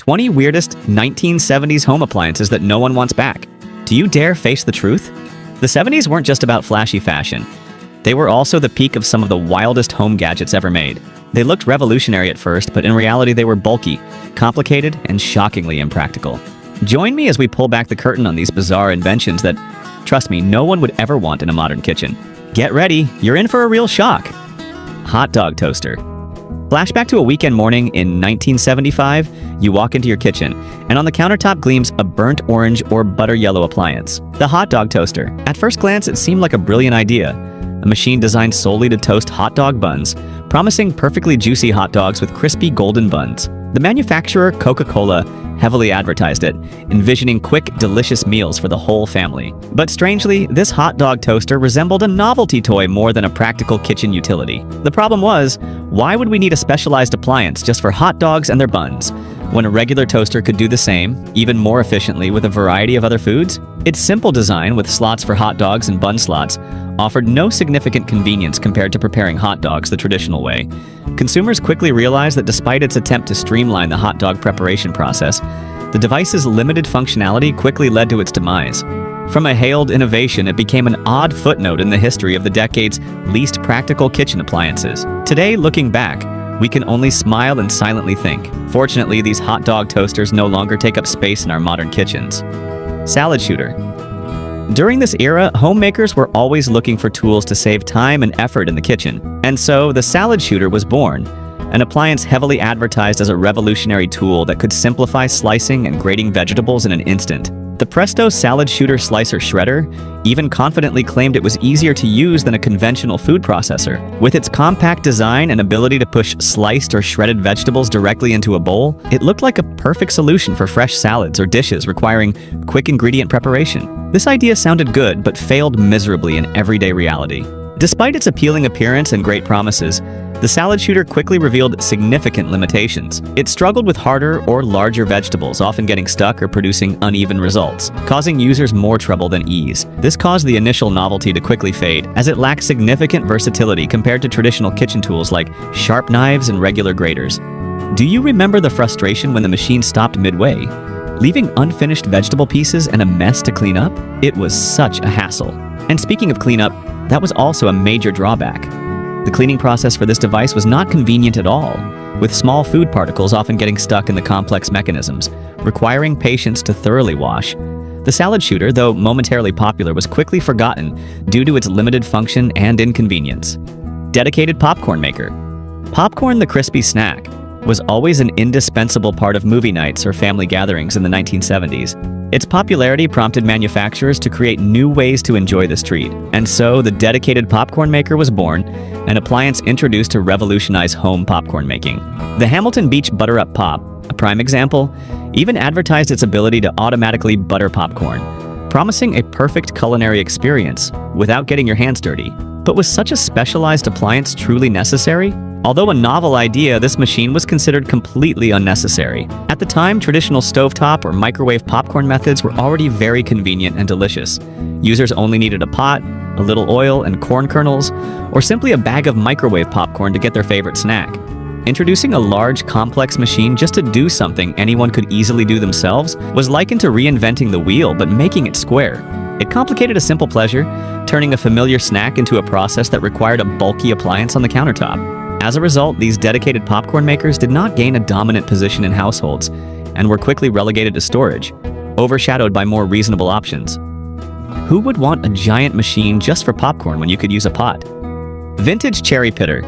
20 weirdest 1970s home appliances that no one wants back. Do you dare face the truth? The 70s weren't just about flashy fashion. They were also the peak of some of the wildest home gadgets ever made. They looked revolutionary at first, but in reality they were bulky, complicated, and shockingly impractical. Join me as we pull back the curtain on these bizarre inventions that, trust me, no one would ever want in a modern kitchen. Get ready, you're in for a real shock. Hot dog toaster. Flashback to a weekend morning in 1975, you walk into your kitchen, and on the countertop gleams a burnt orange or butter yellow appliance, the hot dog toaster. At first glance, it seemed like a brilliant idea, a machine designed solely to toast hot dog buns, promising perfectly juicy hot dogs with crispy golden buns. The manufacturer, Coca-Cola, heavily advertised it, envisioning quick, delicious meals for the whole family. But strangely, this hot dog toaster resembled a novelty toy more than a practical kitchen utility. The problem was, why would we need a specialized appliance just for hot dogs and their buns, when a regular toaster could do the same, even more efficiently with a variety of other foods? Its simple design, with slots for hot dogs and bun slots, offered no significant convenience compared to preparing hot dogs the traditional way. Consumers quickly realized that despite its attempt to streamline the hot dog preparation process, the device's limited functionality quickly led to its demise. From a hailed innovation, it became an odd footnote in the history of the decade's least practical kitchen appliances. Today, looking back, we can only smile and silently think. Fortunately, these hot dog toasters no longer take up space in our modern kitchens. Salad shooter. During this era, homemakers were always looking for tools to save time and effort in the kitchen, and so the salad shooter was born, an appliance heavily advertised as a revolutionary tool that could simplify slicing and grating vegetables in an instant. The Presto salad shooter slicer shredder even confidently claimed it was easier to use than a conventional food processor. With its compact design and ability to push sliced or shredded vegetables directly into a bowl, it looked like a perfect solution for fresh salads or dishes requiring quick ingredient preparation. This idea sounded good, but failed miserably in everyday reality. Despite its appealing appearance and great promises, the salad shooter quickly revealed significant limitations. It struggled with harder or larger vegetables, often getting stuck or producing uneven results, causing users more trouble than ease. This caused the initial novelty to quickly fade, as it lacked significant versatility compared to traditional kitchen tools like sharp knives and regular graters. Do you remember the frustration when the machine stopped midway, leaving unfinished vegetable pieces and a mess to clean up? It was such a hassle. And speaking of cleanup, that was also a major drawback. The cleaning process for this device was not convenient at all, with small food particles often getting stuck in the complex mechanisms, requiring patience to thoroughly wash. The salad shooter, though momentarily popular, was quickly forgotten due to its limited function and inconvenience. Dedicated popcorn maker. Popcorn, the crispy snack, was always an indispensable part of movie nights or family gatherings in the 1970s. Its popularity prompted manufacturers to create new ways to enjoy this treat, and so the dedicated popcorn maker was born, an appliance introduced to revolutionize home popcorn making. The Hamilton Beach Butter Up Pop, a prime example, even advertised its ability to automatically butter popcorn, promising a perfect culinary experience without getting your hands dirty. But was such a specialized appliance truly necessary? Although a novel idea, this machine was considered completely unnecessary. At the time, traditional stovetop or microwave popcorn methods were already very convenient and delicious. Users only needed a pot, a little oil and corn kernels, or simply a bag of microwave popcorn to get their favorite snack. Introducing a large, complex machine just to do something anyone could easily do themselves was likened to reinventing the wheel, but making it square. It complicated a simple pleasure, turning a familiar snack into a process that required a bulky appliance on the countertop. As a result, these dedicated popcorn makers did not gain a dominant position in households and were quickly relegated to storage, overshadowed by more reasonable options. Who would want a giant machine just for popcorn when you could use a pot? Vintage cherry pitter.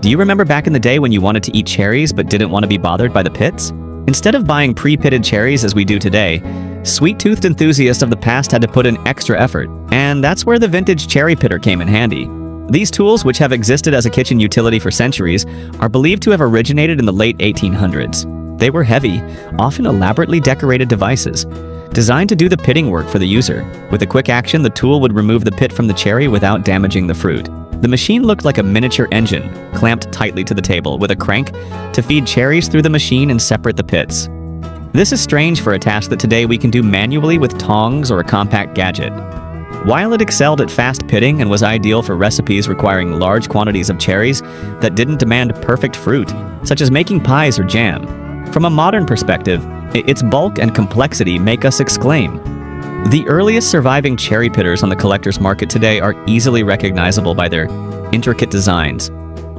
Do you remember back in the day when you wanted to eat cherries but didn't want to be bothered by the pits? Instead of buying pre-pitted cherries as we do today, sweet-toothed enthusiasts of the past had to put in extra effort, and that's where the vintage cherry pitter came in handy. These tools, which have existed as a kitchen utility for centuries, are believed to have originated in the late 1800s. They were heavy, often elaborately decorated devices, designed to do the pitting work for the user. With a quick action, the tool would remove the pit from the cherry without damaging the fruit. The machine looked like a miniature engine, clamped tightly to the table, with a crank to feed cherries through the machine and separate the pits. This is strange for a task that today we can do manually with tongs or a compact gadget. While it excelled at fast pitting and was ideal for recipes requiring large quantities of cherries that didn't demand perfect fruit, such as making pies or jam, From a modern perspective, its bulk and complexity make us exclaim. The earliest surviving cherry pitters on the collector's market today are easily recognizable by their intricate designs,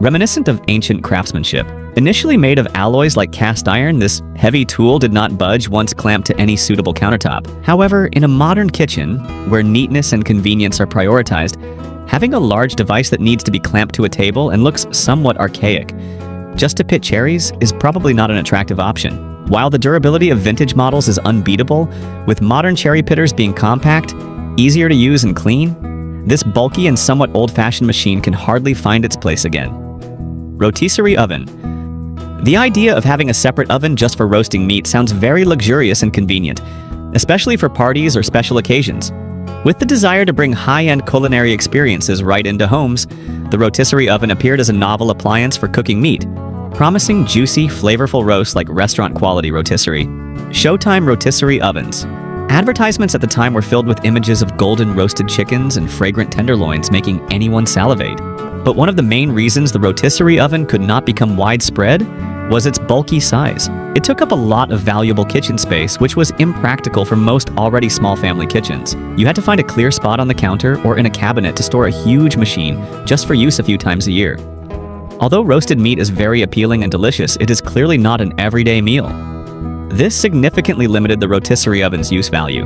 reminiscent of ancient craftsmanship. Initially made of alloys like cast iron, this heavy tool did not budge once clamped to any suitable countertop. However, in a modern kitchen, where neatness and convenience are prioritized, having a large device that needs to be clamped to a table and looks somewhat archaic just to pit cherries is probably not an attractive option. While the durability of vintage models is unbeatable, with modern cherry pitters being compact, easier to use and clean, this bulky and somewhat old-fashioned machine can hardly find its place again. Rotisserie oven. The idea of having a separate oven just for roasting meat sounds very luxurious and convenient, especially for parties or special occasions. With the desire to bring high-end culinary experiences right into homes, the rotisserie oven appeared as a novel appliance for cooking meat, promising juicy, flavorful roasts like restaurant-quality rotisserie. Showtime rotisserie ovens. Advertisements at the time were filled with images of golden roasted chickens and fragrant tenderloins, making anyone salivate. But one of the main reasons the rotisserie oven could not become widespread was its bulky size. It took up a lot of valuable kitchen space, which was impractical for most already small family kitchens. You had to find a clear spot on the counter or in a cabinet to store a huge machine just for use a few times a year. Although roasted meat is very appealing and delicious, it is clearly not an everyday meal. This significantly limited the rotisserie oven's use value.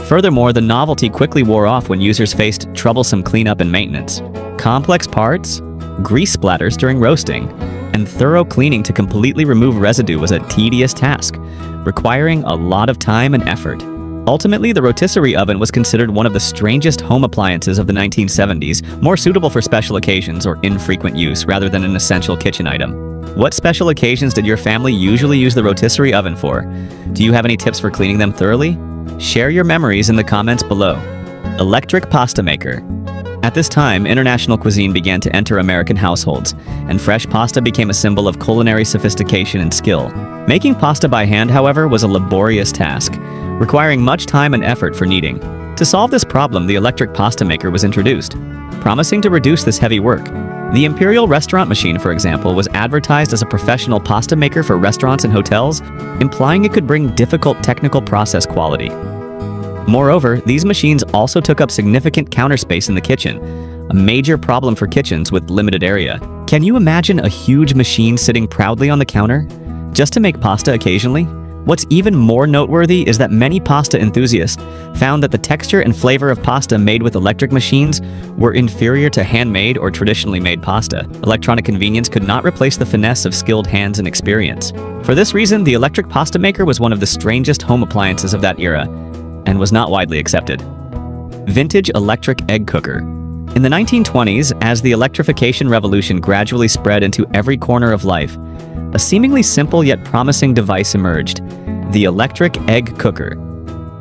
Furthermore, the novelty quickly wore off when users faced troublesome cleanup and maintenance. Complex parts, grease splatters during roasting, and thorough cleaning to completely remove residue was a tedious task, requiring a lot of time and effort. Ultimately, the rotisserie oven was considered one of the strangest home appliances of the 1970s, more suitable for special occasions or infrequent use rather than an essential kitchen item. What special occasions did your family usually use the rotisserie oven for? Do you have any tips for cleaning them thoroughly? Share your memories in the comments below. Electric pasta maker. At this time, international cuisine began to enter American households, and fresh pasta became a symbol of culinary sophistication and skill. Making pasta by hand, however, was a laborious task, requiring much time and effort for kneading. To solve this problem, the electric pasta maker was introduced, promising to reduce this heavy work. The Imperial restaurant machine, for example, was advertised as a professional pasta maker for restaurants and hotels, implying it could bring difficult technical process quality. Moreover, these machines also took up significant counter space in the kitchen, a major problem for kitchens with limited area. Can you imagine a huge machine sitting proudly on the counter, just to make pasta occasionally? What's even more noteworthy is that many pasta enthusiasts found that the texture and flavor of pasta made with electric machines were inferior to handmade or traditionally made pasta. Electronic convenience could not replace the finesse of skilled hands and experience. For this reason, the electric pasta maker was one of the strangest home appliances of that era, and was not widely accepted. Vintage electric egg cooker. In the 1920s, as the electrification revolution gradually spread into every corner of life, a seemingly simple yet promising device emerged: the electric egg cooker.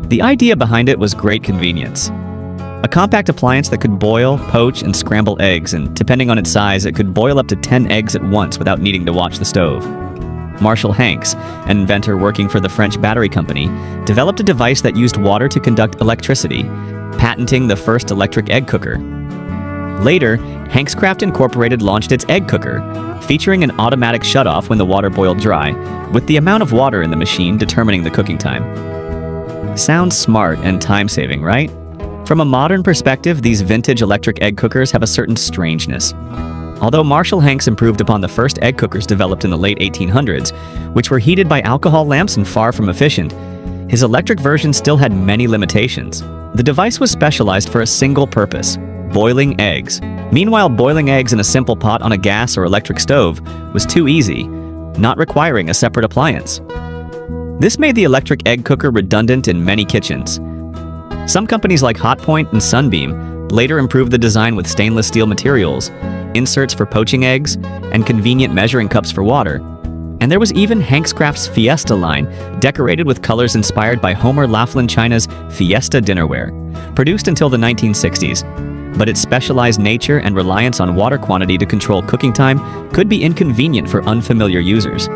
The idea behind it was great convenience. A compact appliance that could boil, poach, and scramble eggs, and depending on its size, it could boil up to 10 eggs at once without needing to watch the stove. Marshall Hanks, an inventor working for the French battery company, developed a device that used water to conduct electricity, patenting the first electric egg cooker. Later, Hankscraft Incorporated launched its egg cooker, featuring an automatic shutoff when the water boiled dry, with the amount of water in the machine determining the cooking time. Sounds smart and time-saving, right? From a modern perspective, these vintage electric egg cookers have a certain strangeness. Although Marshall Hanks improved upon the first egg cookers developed in the late 1800s, which were heated by alcohol lamps and far from efficient, his electric version still had many limitations. The device was specialized for a single purpose: boiling eggs. Meanwhile, boiling eggs in a simple pot on a gas or electric stove was too easy, not requiring a separate appliance. This made the electric egg cooker redundant in many kitchens. Some companies like Hotpoint and Sunbeam later improved the design with stainless steel materials, inserts for poaching eggs, and convenient measuring cups for water. And there was even Hankscraft's Fiesta line, decorated with colors inspired by Homer Laughlin China's Fiesta dinnerware, produced until the 1960s. But its specialized nature and reliance on water quantity to control cooking time could be inconvenient for unfamiliar users.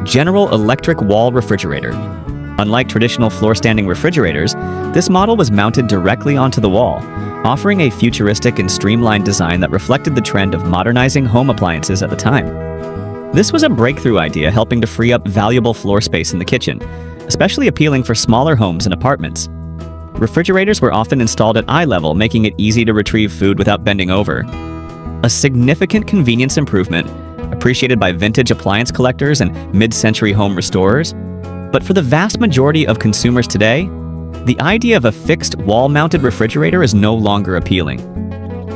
General Electric Wall Refrigerator. Unlike traditional floor-standing refrigerators, this model was mounted directly onto the wall, offering a futuristic and streamlined design that reflected the trend of modernizing home appliances at the time. This was a breakthrough idea helping to free up valuable floor space in the kitchen, especially appealing for smaller homes and apartments. Refrigerators were often installed at eye level, making it easy to retrieve food without bending over. A significant convenience improvement, appreciated by vintage appliance collectors and mid-century home restorers. But for the vast majority of consumers today, the idea of a fixed wall-mounted refrigerator is no longer appealing.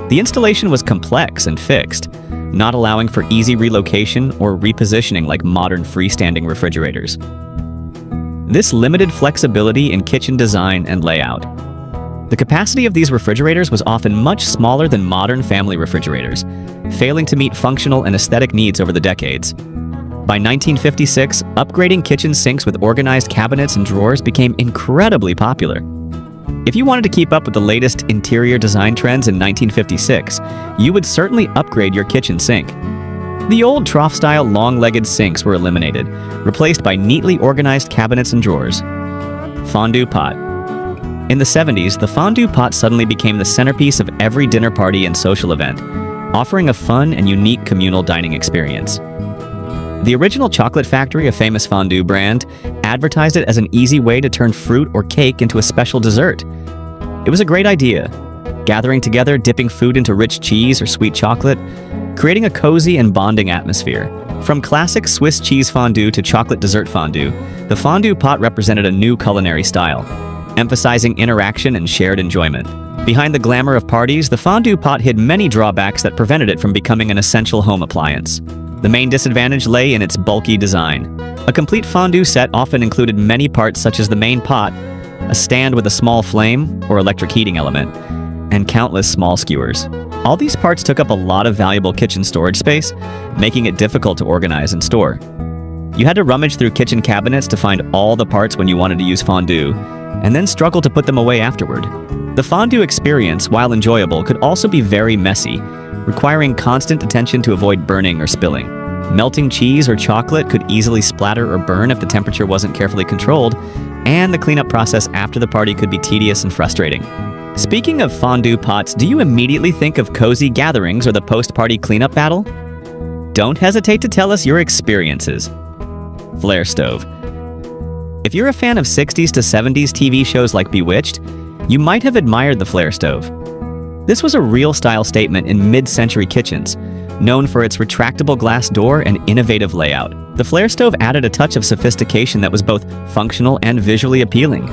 The installation was complex and fixed, not allowing for easy relocation or repositioning like modern freestanding refrigerators. This limited flexibility in kitchen design and layout. The capacity of these refrigerators was often much smaller than modern family refrigerators, failing to meet functional and aesthetic needs over the decades. By 1956, upgrading kitchen sinks with organized cabinets and drawers became incredibly popular. If you wanted to keep up with the latest interior design trends in 1956, you would certainly upgrade your kitchen sink. The old trough-style long-legged sinks were eliminated, replaced by neatly organized cabinets and drawers. Fondue pot. In the 70s, the fondue pot suddenly became the centerpiece of every dinner party and social event, offering a fun and unique communal dining experience. The original chocolate factory, a famous fondue brand, advertised it as an easy way to turn fruit or cake into a special dessert. It was a great idea, gathering together, dipping food into rich cheese or sweet chocolate, creating a cozy and bonding atmosphere. From classic Swiss cheese fondue to chocolate dessert fondue, the fondue pot represented a new culinary style, emphasizing interaction and shared enjoyment. Behind the glamour of parties, the fondue pot hid many drawbacks that prevented it from becoming an essential home appliance. The main disadvantage lay in its bulky design. A complete fondue set often included many parts such as the main pot, a stand with a small flame or electric heating element, and countless small skewers. All these parts took up a lot of valuable kitchen storage space, making it difficult to organize and store. You had to rummage through kitchen cabinets to find all the parts when you wanted to use fondue, and then struggle to put them away afterward. The fondue experience, while enjoyable, could also be very messy, requiring constant attention to avoid burning or spilling. Melting cheese or chocolate could easily splatter or burn if the temperature wasn't carefully controlled, and the cleanup process after the party could be tedious and frustrating. Speaking of fondue pots, do you immediately think of cozy gatherings or the post-party cleanup battle? Don't hesitate to tell us your experiences. Flare stove. If you're a fan of 60s to 70s TV shows like Bewitched, you might have admired the flare stove. This was a real style statement in mid-century kitchens, known for its retractable glass door and innovative layout. The flare stove added a touch of sophistication that was both functional and visually appealing,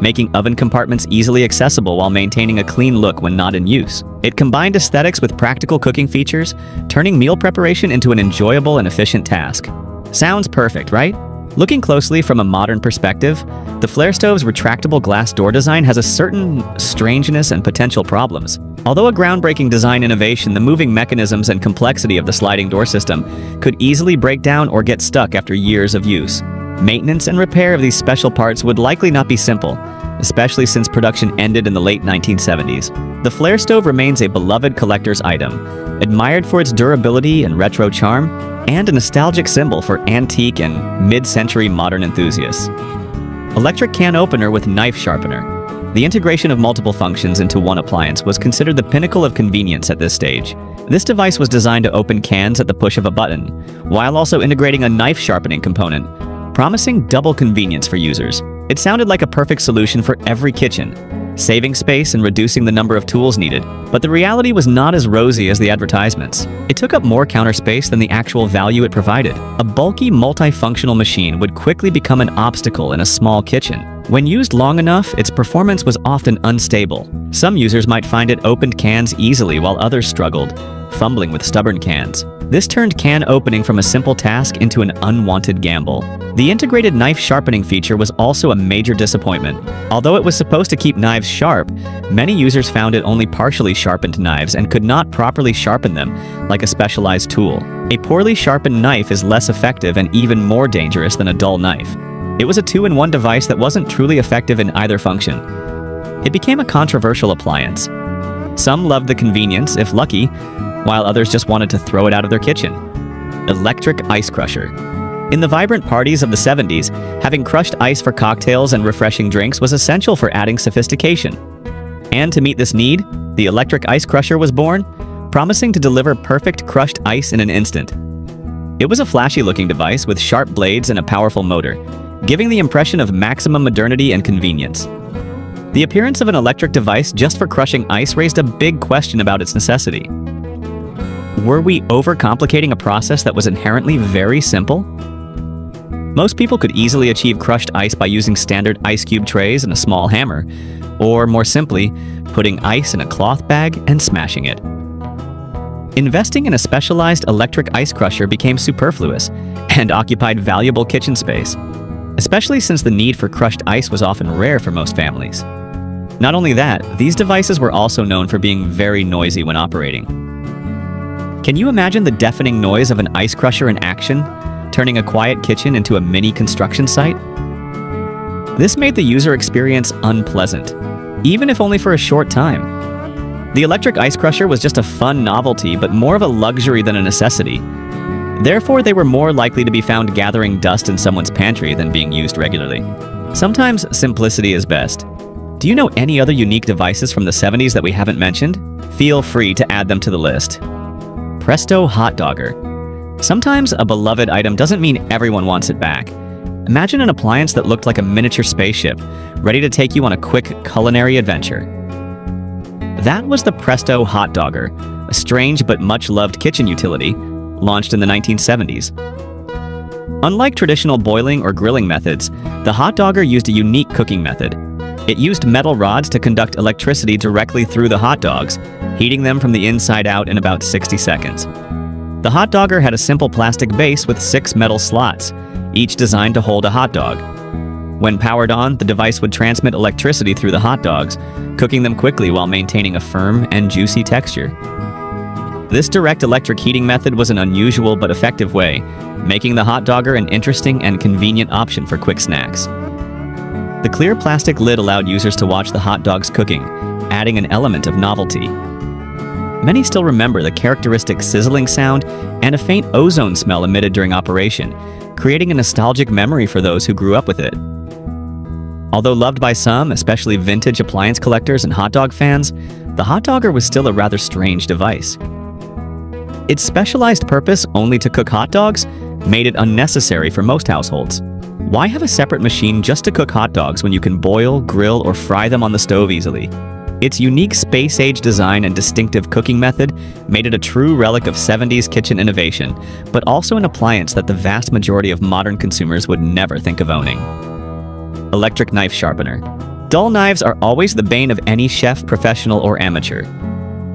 making oven compartments easily accessible while maintaining a clean look when not in use. It combined aesthetics with practical cooking features, turning meal preparation into an enjoyable and efficient task. Sounds perfect, right? Looking closely from a modern perspective, the flare stove's retractable glass door design has a certain strangeness and potential problems. Although a groundbreaking design innovation, the moving mechanisms and complexity of the sliding door system could easily break down or get stuck after years of use. Maintenance and repair of these special parts would likely not be simple, especially since production ended in the late 1970s. The flare stove remains a beloved collector's item, admired for its durability and retro charm, and a nostalgic symbol for antique and mid-century modern enthusiasts. Electric can opener with knife sharpener. The integration of multiple functions into one appliance was considered the pinnacle of convenience at this stage. This device was designed to open cans at the push of a button, while also integrating a knife sharpening component, promising double convenience for users. It sounded like a perfect solution for every kitchen, saving space and reducing the number of tools needed. But the reality was not as rosy as the advertisements. It took up more counter space than the actual value it provided. A bulky, multifunctional machine would quickly become an obstacle in a small kitchen. When used long enough, its performance was often unstable. Some users might find it opened cans easily while others struggled, fumbling with stubborn cans. This turned can opening from a simple task into an unwanted gamble. The integrated knife sharpening feature was also a major disappointment. Although it was supposed to keep knives sharp, many users found it only partially sharpened knives and could not properly sharpen them like a specialized tool. A poorly sharpened knife is less effective and even more dangerous than a dull knife. It was a two-in-one device that wasn't truly effective in either function. It became a controversial appliance. Some loved the convenience, if lucky, while others just wanted to throw it out of their kitchen. Electric ice crusher. In the vibrant parties of the 70s, having crushed ice for cocktails and refreshing drinks was essential for adding sophistication. And to meet this need, the electric ice crusher was born, promising to deliver perfect crushed ice in an instant. It was a flashy-looking device with sharp blades and a powerful motor, giving the impression of maximum modernity and convenience. The appearance of an electric device just for crushing ice raised a big question about its necessity. Were we overcomplicating a process that was inherently very simple? Most people could easily achieve crushed ice by using standard ice cube trays and a small hammer, or more simply, putting ice in a cloth bag and smashing it. Investing in a specialized electric ice crusher became superfluous and occupied valuable kitchen space, especially since the need for crushed ice was often rare for most families. Not only that, these devices were also known for being very noisy when operating. Can you imagine the deafening noise of an ice crusher in action, turning a quiet kitchen into a mini construction site? This made the user experience unpleasant, even if only for a short time. The electric ice crusher was just a fun novelty, but more of a luxury than a necessity. Therefore, they were more likely to be found gathering dust in someone's pantry than being used regularly. Sometimes simplicity is best. Do you know any other unique devices from the 70s that we haven't mentioned? Feel free to add them to the list. Presto hot dogger. Sometimes a beloved item doesn't mean everyone wants it back. Imagine an appliance that looked like a miniature spaceship, ready to take you on a quick culinary adventure. That was the Presto hot dogger, a strange but much-loved kitchen utility, launched in the 1970s. Unlike traditional boiling or grilling methods, the hot dogger used a unique cooking method. It used metal rods to conduct electricity directly through the hot dogs, heating them from the inside out in about 60 seconds. The hot dogger had a simple plastic base with 6 metal slots, each designed to hold a hot dog. When powered on, the device would transmit electricity through the hot dogs, cooking them quickly while maintaining a firm and juicy texture. This direct electric heating method was an unusual but effective way, making the hot dogger an interesting and convenient option for quick snacks. The clear plastic lid allowed users to watch the hot dogs cooking, adding an element of novelty. Many still remember the characteristic sizzling sound and a faint ozone smell emitted during operation, creating a nostalgic memory for those who grew up with it. Although loved by some, especially vintage appliance collectors and hot dog fans, the hot dogger was still a rather strange device. Its specialized purpose only to cook hot dogs made it unnecessary for most households. Why have a separate machine just to cook hot dogs when you can boil, grill, or fry them on the stove easily? Its unique space-age design and distinctive cooking method made it a true relic of 70s kitchen innovation, but also an appliance that the vast majority of modern consumers would never think of owning. Electric knife sharpener. Dull knives are always the bane of any chef, professional, or amateur.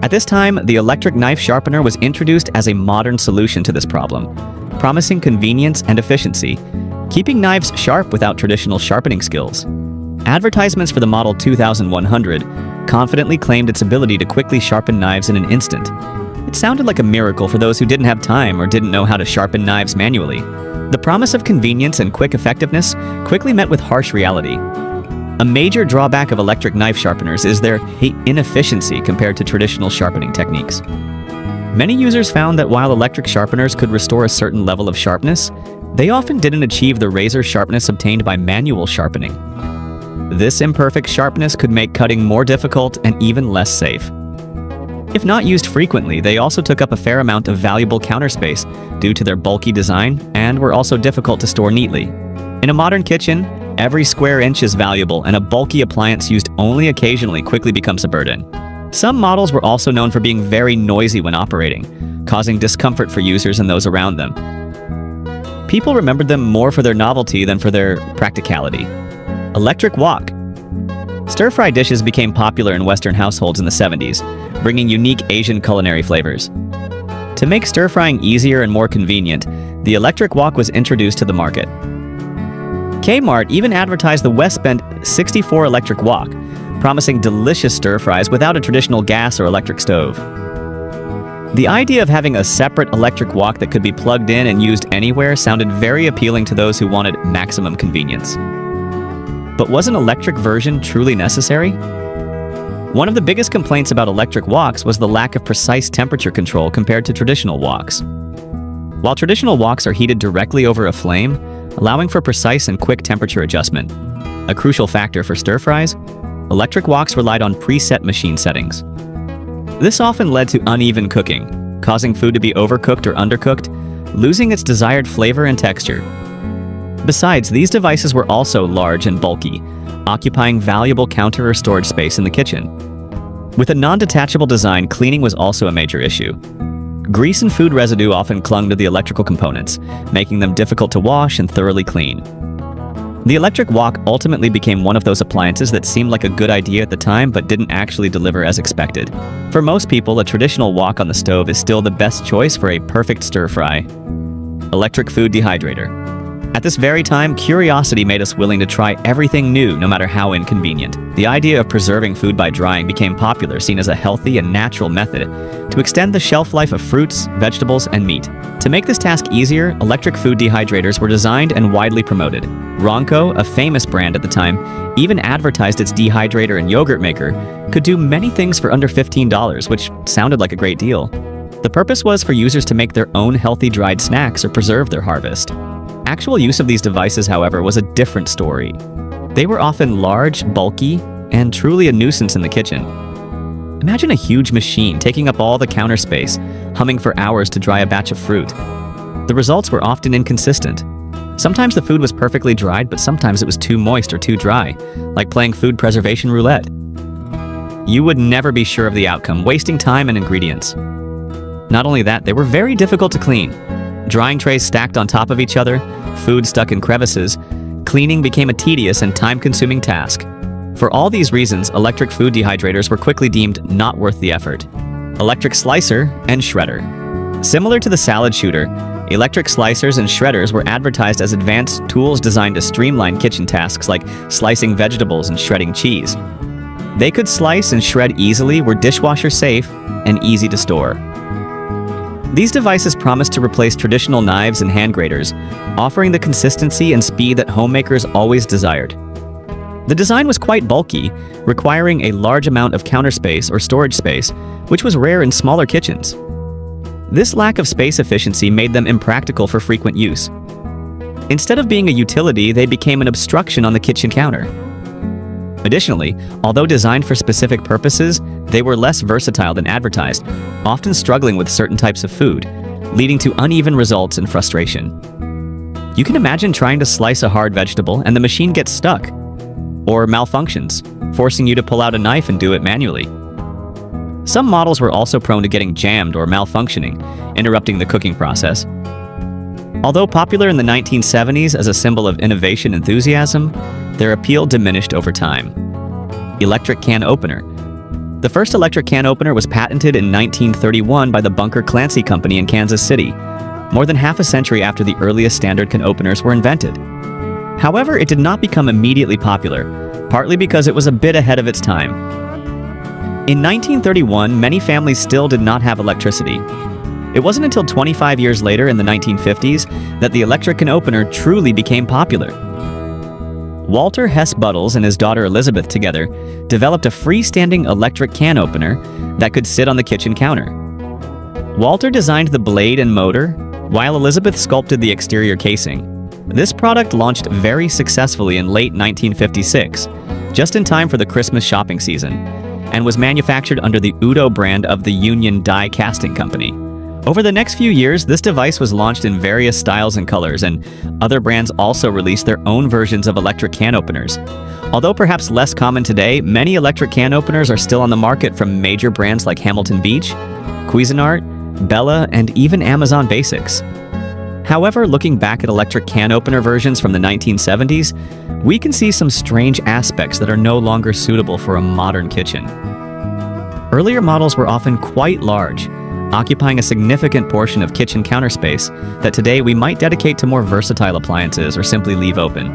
At this time, the electric knife sharpener was introduced as a modern solution to this problem, promising convenience and efficiency, keeping knives sharp without traditional sharpening skills. Advertisements for the Model 2100 confidently claimed its ability to quickly sharpen knives in an instant. It sounded like a miracle for those who didn't have time or didn't know how to sharpen knives manually. The promise of convenience and quick effectiveness quickly met with harsh reality. A major drawback of electric knife sharpeners is their inefficiency compared to traditional sharpening techniques. Many users found that while electric sharpeners could restore a certain level of sharpness, they often didn't achieve the razor sharpness obtained by manual sharpening. This imperfect sharpness could make cutting more difficult and even less safe. If not used frequently, they also took up a fair amount of valuable counter space due to their bulky design and were also difficult to store neatly. In a modern kitchen, every square inch is valuable, and a bulky appliance used only occasionally quickly becomes a burden. Some models were also known for being very noisy when operating, causing discomfort for users and those around them. People remembered them more for their novelty than for their practicality. Electric wok. Stir-fry dishes became popular in Western households in the 70s, bringing unique Asian culinary flavors. To make stir-frying easier and more convenient, the electric wok was introduced to the market. Kmart even advertised the West Bend 64 electric wok, promising delicious stir-fries without a traditional gas or electric stove. The idea of having a separate electric wok that could be plugged in and used anywhere sounded very appealing to those who wanted maximum convenience. But was an electric version truly necessary? One of the biggest complaints about electric woks was the lack of precise temperature control compared to traditional woks. While traditional woks are heated directly over a flame, allowing for precise and quick temperature adjustment, a crucial factor for stir-fries, electric woks relied on preset machine settings. This often led to uneven cooking, causing food to be overcooked or undercooked, losing its desired flavor and texture. Besides, these devices were also large and bulky, occupying valuable counter or storage space in the kitchen. With a non-detachable design, cleaning was also a major issue. Grease and food residue often clung to the electrical components, making them difficult to wash and thoroughly clean. The electric wok ultimately became one of those appliances that seemed like a good idea at the time but didn't actually deliver as expected. For most people, a traditional wok on the stove is still the best choice for a perfect stir-fry. Electric food dehydrator. At this very time, curiosity made us willing to try everything new, no matter how inconvenient. The idea of preserving food by drying became popular, seen as a healthy and natural method to extend the shelf life of fruits, vegetables, and meat. To make this task easier, electric food dehydrators were designed and widely promoted. Ronco, a famous brand at the time, even advertised its dehydrator and yogurt maker could do many things for under $15, which sounded like a great deal. The purpose was for users to make their own healthy dried snacks or preserve their harvest. Actual use of these devices, however, was a different story. They were often large, bulky, and truly a nuisance in the kitchen. Imagine a huge machine taking up all the counter space, humming for hours to dry a batch of fruit. The results were often inconsistent. Sometimes the food was perfectly dried, but sometimes it was too moist or too dry, like playing food preservation roulette. You would never be sure of the outcome, wasting time and ingredients. Not only that, they were very difficult to clean. Drying trays stacked on top of each other, food stuck in crevices, cleaning became a tedious and time-consuming task. For all these reasons, electric food dehydrators were quickly deemed not worth the effort. Electric slicer and shredder. Similar to the salad shooter, electric slicers and shredders were advertised as advanced tools designed to streamline kitchen tasks like slicing vegetables and shredding cheese. They could slice and shred easily, were dishwasher safe, and easy to store. These devices promised to replace traditional knives and hand graters, offering the consistency and speed that homemakers always desired. The design was quite bulky, requiring a large amount of counter space or storage space, which was rare in smaller kitchens. This lack of space efficiency made them impractical for frequent use. Instead of being a utility, they became an obstruction on the kitchen counter. Additionally, although designed for specific purposes, they were less versatile than advertised, often struggling with certain types of food, leading to uneven results and frustration. You can imagine trying to slice a hard vegetable and the machine gets stuck, or malfunctions, forcing you to pull out a knife and do it manually. Some models were also prone to getting jammed or malfunctioning, interrupting the cooking process. Although popular in the 1970s as a symbol of innovation enthusiasm, their appeal diminished over time. Electric can opener. The first electric can opener was patented in 1931 by the Bunker Clancy Company in Kansas City, more than half a century after the earliest standard can openers were invented. However, it did not become immediately popular, partly because it was a bit ahead of its time. In 1931, many families still did not have electricity. It wasn't until 25 years later in the 1950s that the electric can opener truly became popular. Walter Hess Buttles and his daughter Elizabeth together developed a freestanding electric can opener that could sit on the kitchen counter. Walter designed the blade and motor, while Elizabeth sculpted the exterior casing. This product launched very successfully in late 1956, just in time for the Christmas shopping season, and was manufactured under the Udo brand of the Union Die Casting Company. Over the next few years, this device was launched in various styles and colors, and other brands also released their own versions of electric can openers. Although perhaps less common today, many electric can openers are still on the market from major brands like Hamilton Beach, Cuisinart, Bella, and even Amazon Basics. However, looking back at electric can opener versions from the 1970s, we can see some strange aspects that are no longer suitable for a modern kitchen. Earlier models were often quite large, occupying a significant portion of kitchen counter space that today we might dedicate to more versatile appliances or simply leave open.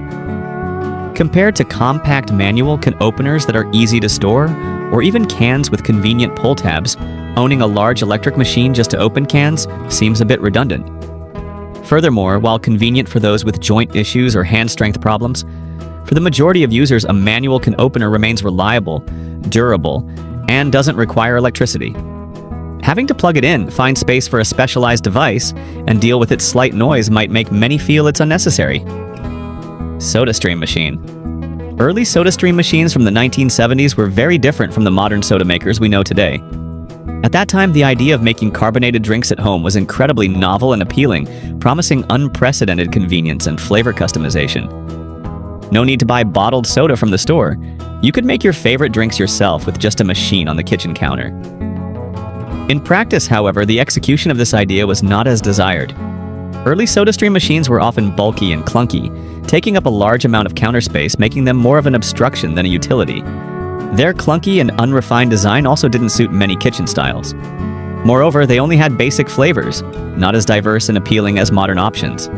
Compared to compact manual can openers that are easy to store, or even cans with convenient pull tabs, owning a large electric machine just to open cans seems a bit redundant. Furthermore, while convenient for those with joint issues or hand strength problems, for the majority of users, a manual can opener remains reliable, durable, and doesn't require electricity. Having to plug it in, find space for a specialized device, and deal with its slight noise might make many feel it's unnecessary. SodaStream machine. Early SodaStream machines from the 1970s were very different from the modern soda makers we know today. At that time, the idea of making carbonated drinks at home was incredibly novel and appealing, promising unprecedented convenience and flavor customization. No need to buy bottled soda from the store. You could make your favorite drinks yourself with just a machine on the kitchen counter. In practice, however, the execution of this idea was not as desired. Early SodaStream machines were often bulky and clunky, taking up a large amount of counter space, making them more of an obstruction than a utility. Their clunky and unrefined design also didn't suit many kitchen styles. Moreover, they only had basic flavors, not as diverse and appealing as modern options.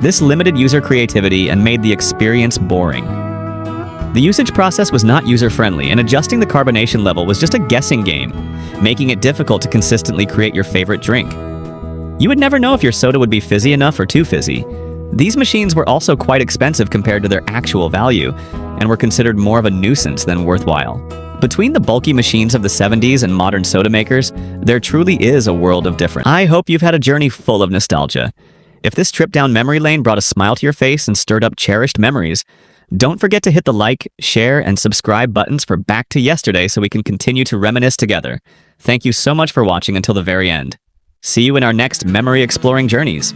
This limited user creativity and made the experience boring. The usage process was not user-friendly, and adjusting the carbonation level was just a guessing game, making it difficult to consistently create your favorite drink. You would never know if your soda would be fizzy enough or too fizzy. These machines were also quite expensive compared to their actual value, and were considered more of a nuisance than worthwhile. Between the bulky machines of the 70s and modern soda makers, there truly is a world of difference. I hope you've had a journey full of nostalgia. If this trip down memory lane brought a smile to your face and stirred up cherished memories, don't forget to hit the like, share, and subscribe buttons for Back to Yesterday so we can continue to reminisce together. Thank you so much for watching until the very end. See you in our next memory exploring journeys.